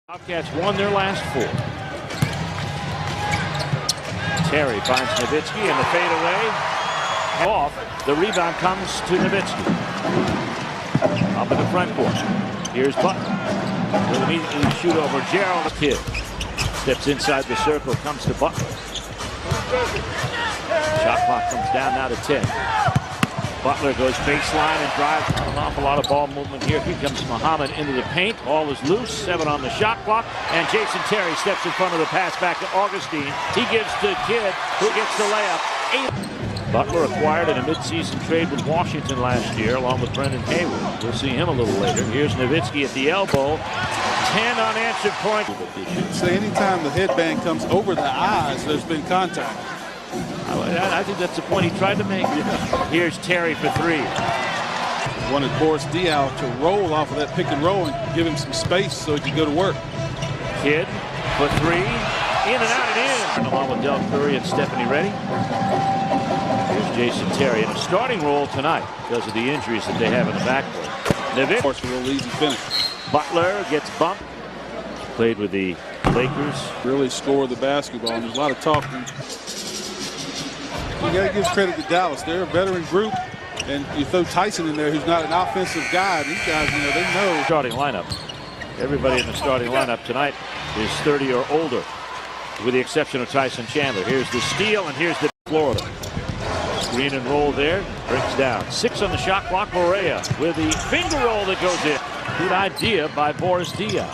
Bobcats won their last 4. Terry finds Nowitzki and the fadeaway off. The rebound comes to Nowitzki. Up in the front court. Here's Butler. Will immediately shoot over Gerald. The kid steps inside the circle, comes to Butler. Shot clock comes down now to 10. Butler goes baseline and drives. An awful lot of ball movement here. Here comes Muhammad into the paint. Ball is loose. 7 on the shot clock. And Jason Terry steps in front of the pass back to Augustine. He gives to Kidd, who gets the layup. Butler acquired in a midseason trade with Washington last year, along with Brendan Haywood. We'll see him a little later. Here's Nowitzki at the elbow. 10 unanswered points. So anytime the headband comes over the eyes, there's been contact. I think that's the point he tried to make. Yeah. Here's Terry for 3. Wanted Boris Diaw to roll off of that pick and roll and give him some space so he could go to work. Kidd for 3. In and out and in. Along with Del Curry and Stephanie Reddy. Here's Jason Terry in a starting role tonight because of the injuries that they have in the backcourt. Of course, a real easy finish. Butler gets bumped. Played with the Lakers. Really scored the basketball. And there's a lot of talking. You got to give credit to Dallas. They're a veteran group, and you throw Tyson in there, who's not an offensive guy. These guys, you know, they know. Starting lineup. Everybody in the starting lineup tonight is 30 or older, with the exception of Tyson Chandler. Here's the steal, and here's the Florida. Screen and roll there, breaks down. 6 on the shot clock. Morea with the finger roll that goes in. Good idea by Boris Diaw.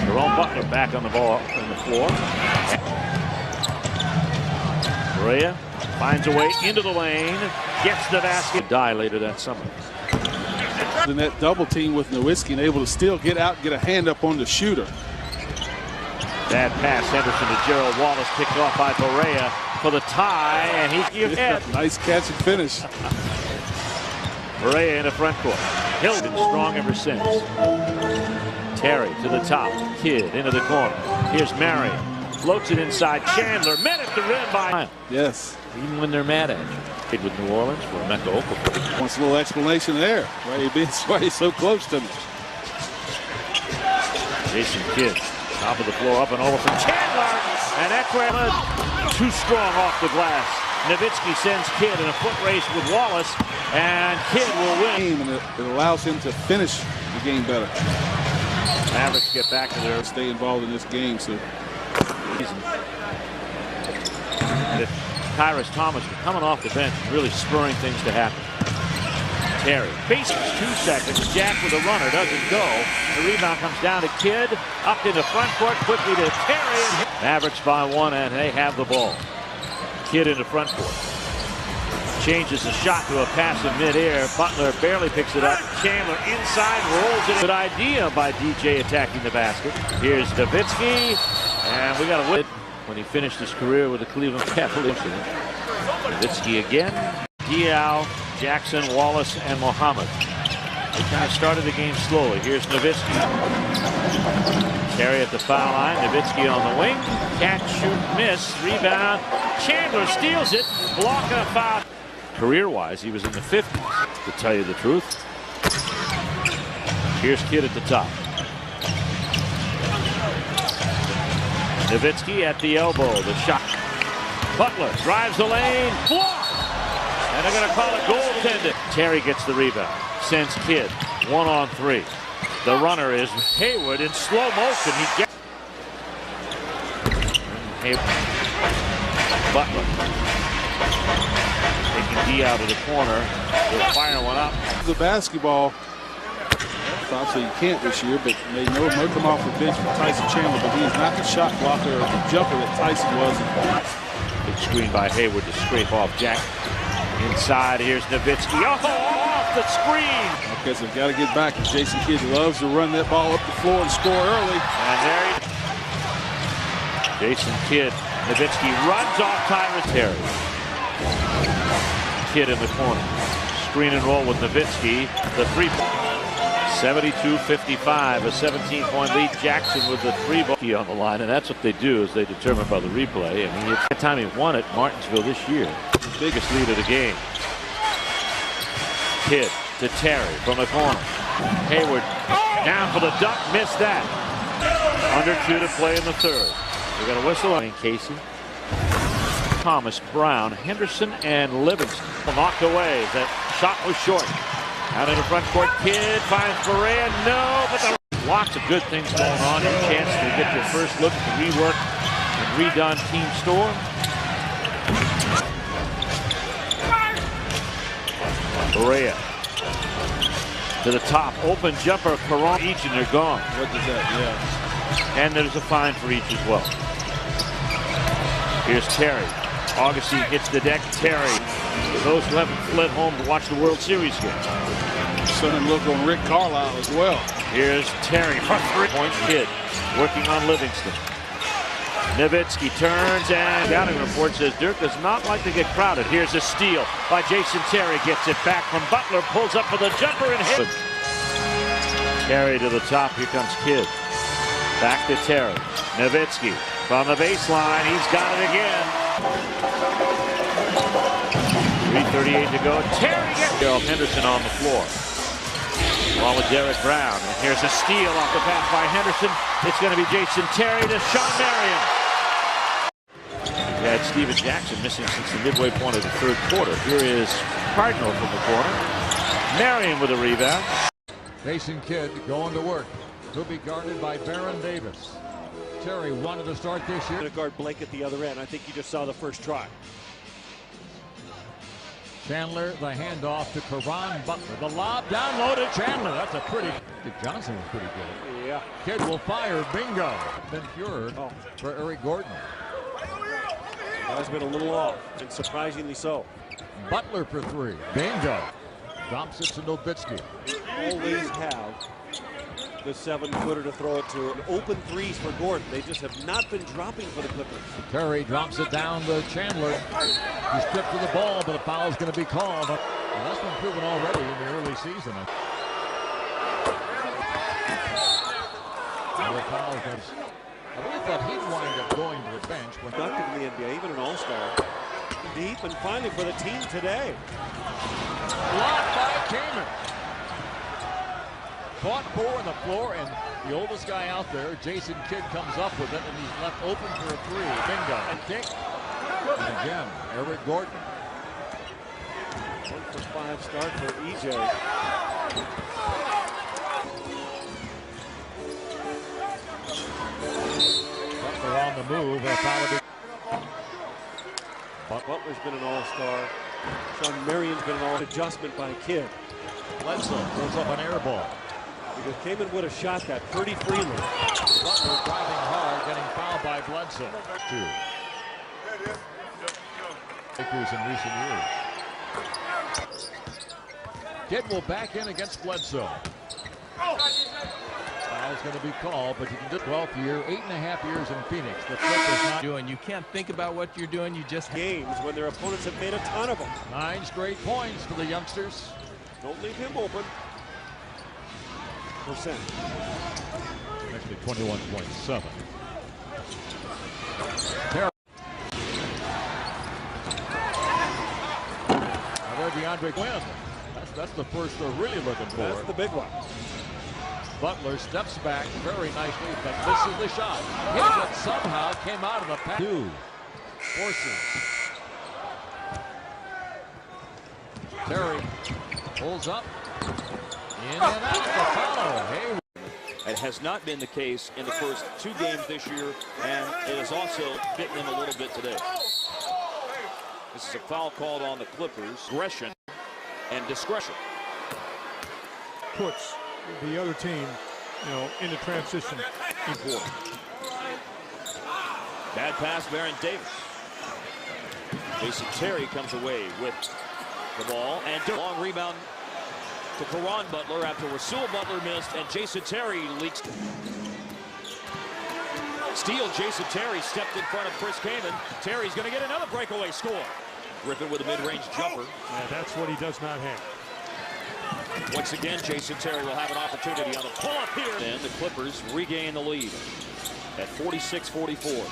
Jerome Butler back on the ball on the floor. Morea finds a way into the lane, gets the basket. Die later that summer. In that double team with Nowitzki and able to still get out and get a hand up on the shooter. Bad pass, Henderson to Gerald Wallace, picked off by Morea for the tie, and he gives it. Nice catch and finish. Morea in the front court. Hill's been strong ever since. Terry to the top. Kidd into the corner. Here's Marion. Floats it inside. Chandler met at the rim by. Yes. Even when they're mad at you. Played with New Orleans for Mecca Okafor. Wants a little explanation there. Why he's so close to me. Jason Kidd. Top of the floor, up and over from Chandler. And that's where too strong off the glass. Nowitzki sends Kidd in a foot race with Wallace. And Kidd will win. And it allows him to finish the game better. Mavericks get back to their. Stay involved in this game. So. And if Tyrus Thomas coming off the bench, really spurring things to happen. Terry faces 2 seconds. Jack with a runner doesn't go. The rebound comes down to Kidd. Up in the front court quickly to Terry. Mavericks by 1 and they have the ball. Kidd in the front court. Changes the shot to a pass in midair. Butler barely picks it up. Chandler inside rolls it. Good idea by DJ attacking the basket. Here's Nowitzki. And we got to win when he finished his career with the Cleveland Cavaliers. Nowitzki again. Diaw, Jackson, Wallace, and Muhammad. They kind of started the game slowly. Here's Nowitzki. Terry at the foul line. Nowitzki on the wing. Catch, shoot, miss. Rebound. Chandler steals it. Block and a foul. Career-wise, he was in the 50s, to tell you the truth. Here's Kidd at the top. Nowitzki at the elbow. The shot. Butler drives the lane. Block! And they're going to call it goaltending. Terry gets the rebound. Sends Kidd. 1 on 3. The runner is Haywood in slow motion. He gets Butler. Taking D out of the corner. They'll fire one up. The basketball. Obviously you can't this year, but they know he'll come off the bench for Tyson Chandler, but he is not the shot blocker or the jumper that Tyson was. Big screen by Haywood to scrape off Jack. Inside, here's Nowitzki. Oh, off the screen! Okay, so we've got to get back. Jason Kidd loves to run that ball up the floor and score early. And there he Jason Kidd. Nowitzki runs off Tyrus Terry. Kidd in the corner. Screen and roll with Nowitzki. The 3-point. 72-55, a 17-point lead. Jackson with the 3-ball on the line, and that's what they do is they determine by the replay. I mean, it's the time he won at Martinsville this year. The biggest lead of the game. Kidd to Terry from the corner. Hayward down for the dunk, missed that. Under 2 to play in the third. We got a whistle on Casey. Thomas, Brown, Henderson, and Livingston. Knocked away. That shot was short. Out in the front court, Kidd finds Berea. No, but lots of good things going on. Your chance to get your first look at the rework and redone team store. Berea to the top. Open jumper, Caron, each, and they're gone. What does that, yeah. And there's a fine for each as well. Here's Terry. Augustine hits the deck. Terry. For those who haven't fled home to watch the World Series game. Sudden look on Rick Carlisle as well. Here's Terry for 3-point Kidd. Working on Livingston. Nowitzki turns, and scouting report says Dirk does not like to get crowded. Here's a steal by Jason Terry. Gets it back from Butler. Pulls up for the jumper and hits. Terry to the top. Here comes Kidd. Back to Terry. Nowitzki from the baseline. He's got it again. 3:38 to go. Terry gets Gerald Henderson on the floor. Along with Derek Brown. And here's a steal off the pass by Henderson. It's going to be Jason Terry to Sean Marion. We had Steven Jackson missing since the midway point of the third quarter. Here is Cardinal from the corner. Marion with a rebound. Jason Kidd going to work. He'll be guarded by Baron Davis. Terry wanted to start this year. To guard Blake at the other end. I think you just saw the first try. Chandler, the handoff to Caron Butler. The lob down low to Chandler. That's a pretty. Dick Johnson was pretty good. Yeah. Kidd will fire. Bingo. Then Fuhrer for Eric Gordon. That's been a little off, and surprisingly so. Butler for 3. Bingo. Drops it to Nowitzki. Always have the 7-footer to throw it to. Open threes for Gordon. They just have not been dropping for the Clippers. Terry drops it down to Chandler. He's stripped to the ball, but a foul is going to be called. Well, that's been proven already in the early season. I really thought he'd wind up going to the bench. Productive in the NBA, even an all-star. Deep, and finally for the team today. Blocked by Kamen. Caught 4 on the floor, and the oldest guy out there, Jason Kidd, comes up with it, and he's left open for a 3. Bingo. And Dick. And again, Eric Gordon. 1 for 5 start for EJ. Butler on the move. Butler's been an all-star. Sean Marion's been an all-star. Adjustment by Kidd. Bledsoe throws up an air ball. Because Kamen would have shot that pretty freely. Butler driving hard, getting fouled by Bledsoe. 2. Lakers in recent years. Kidd will back in against Bledsoe. Foul's going to be called, but you can do 12th year, 8.5 years in Phoenix. The Clippers not doing. You can't think about what you're doing. You just games when their opponents have made a ton of them. 9 straight points for the youngsters. Don't leave him open. Percent. Actually 21.7. DeAndre Quinn. That's the first they're really looking for. That's the big one. Butler steps back very nicely, but misses the shot. Hit it somehow, came out of the pass. 2 forces. Terry pulls up. In and out the follow. Hey. It has not been the case in the first 2 games this year, and it has also bitten them a little bit today. This is a foul called on the Clippers. Aggression and discretion. Puts the other team, into transition. Important. Bad pass, Baron Davis. Jason Terry comes away with the ball, and long rebound to Caron Butler after Rasul Butler missed, and Jason Terry leaks. Steal, Jason Terry stepped in front of Chris Kamen. Terry's going to get another breakaway score. Griffin with a mid-range jumper. Yeah, that's what he does not have. Once again, Jason Terry will have an opportunity on the pull-up here. And the Clippers regain the lead at 46-44.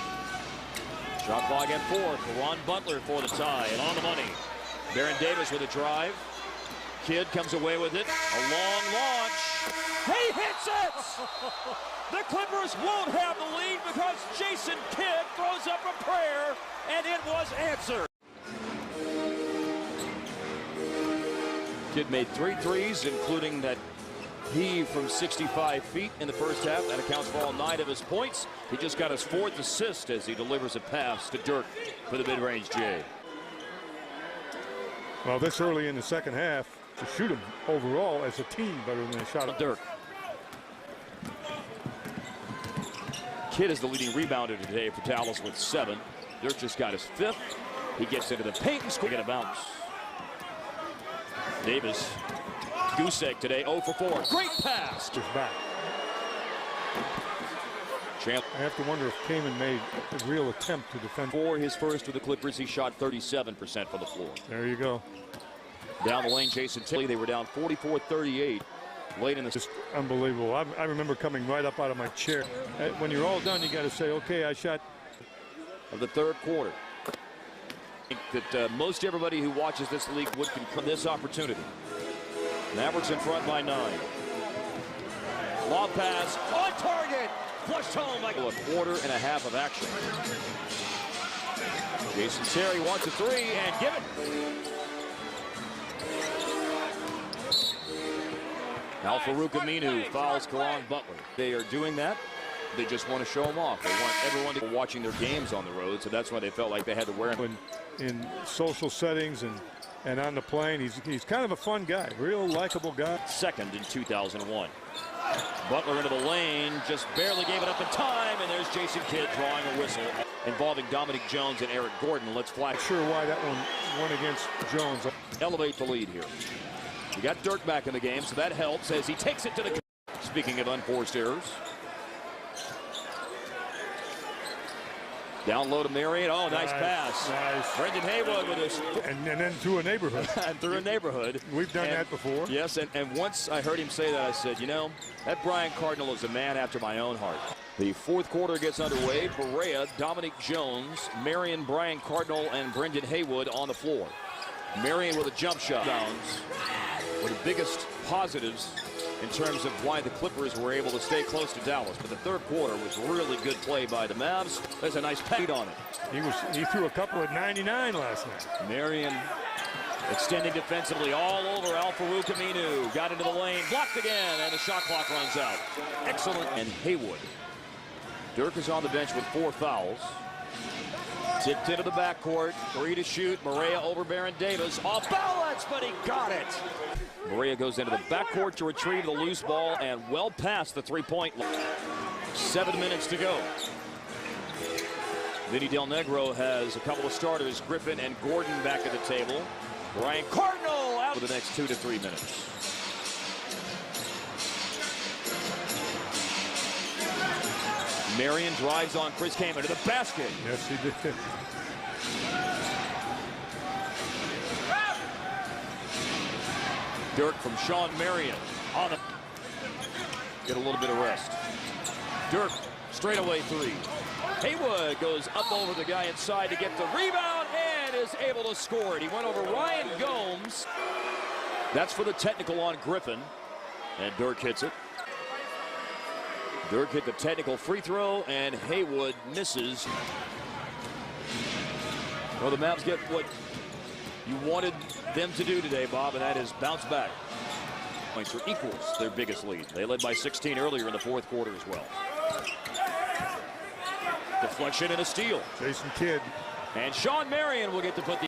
Shot clock at 4. Caron Butler for the tie, and on the money. Baron Davis with a drive. Kidd comes away with it. A long launch. He hits it! The Clippers won't have the lead because Jason Kidd throws up a prayer, and it was answered. Kidd made 3 threes, including that heave from 65 feet in the first half. That accounts for all 9 of his points. He just got his 4th assist as he delivers a pass to Dirk for the mid-range J. Well, this early in the second half, to shoot him overall as a team better than a shot at Dirk. Kidd is the leading rebounder today for Dallas with 7. Dirk just got his 5th. He gets into the paint and scores. Get a bounce. Davis. Goose egg today, 0 for 4. Great pass. Just back. Champ. I have to wonder if Kaman made a real attempt to defend. For his first with the Clippers, he shot 37% from the floor. There you go. Down the lane, Jason Tilly. They were down 44-38 late in the. Just unbelievable. I remember coming right up out of my chair. When you're all done, you got to say, okay, I shot. Of the third quarter. I think that most everybody who watches this league would concur this opportunity. Mavericks in front by 9. Lob pass on target. Flushed home like a quarter and a half of action. Jason Terry wants a 3 and give it. Al-Farouq Aminu fouls Caron Butler. They are doing that. They just want to show them off. They want everyone to be watching their games on the road, so that's why they felt like they had to wear them. In social settings and on the plane, he's kind of a fun guy, real likable guy. Second in 2001. Butler into the lane, just barely gave it up in time, and there's Jason Kidd drawing a whistle involving Dominic Jones and Eric Gordon. Let's flag. Not sure why that one went against Jones. Elevate the lead here. We got Dirk back in the game, so that helps as he takes it to the. Speaking of unforced errors. Down low to Marion. Oh, nice pass. Nice. Brendan Haywood with his. And then through a neighborhood. And through a neighborhood. We've done that before. Yes, and once I heard him say that, I said, you know, that Brian Cardinal is a man after my own heart. The fourth quarter gets underway. Berea, Dominic Jones, Marion, Brian Cardinal, and Brendan Haywood on the floor. Marion with a jump shot. One of the biggest positives in terms of why the Clippers were able to stay close to Dallas. But the third quarter was really good play by the Mavs. There's a nice pass on it. He threw a couple at 99 last night. Marion extending defensively all over Al-Farouq Aminu. Got into the lane, blocked again, and the shot clock runs out. Excellent. And Haywood. Dirk is on the bench with 4 fouls. Tipped into the backcourt, 3 to shoot. Maria over Baron Davis. Off balance, but he got it. Maria goes into the backcourt to retrieve the loose ball and well past the 3-point line. 7 minutes to go. Vinny Del Negro has a couple of starters, Griffin and Gordon back at the table. Brian Cardinal out for the next 2 to 3 minutes. Marion drives on Chris Kaman to the basket. Yes, he did. Dirk from Sean Marion on the. Get a little bit of rest. Dirk straightaway 3. Haywood goes up over the guy inside to get the rebound and is able to score it. He went over Ryan Gomes. That's for the technical on Griffin. And Dirk hits it. Dirk hit the technical free throw, and Haywood misses. Well, the Mavs get what you wanted them to do today, Bob, and that is bounce back. Points are equals their biggest lead. They led by 16 earlier in the fourth quarter as well. Deflection and a steal. Jason Kidd. And Sean Marion will get to put the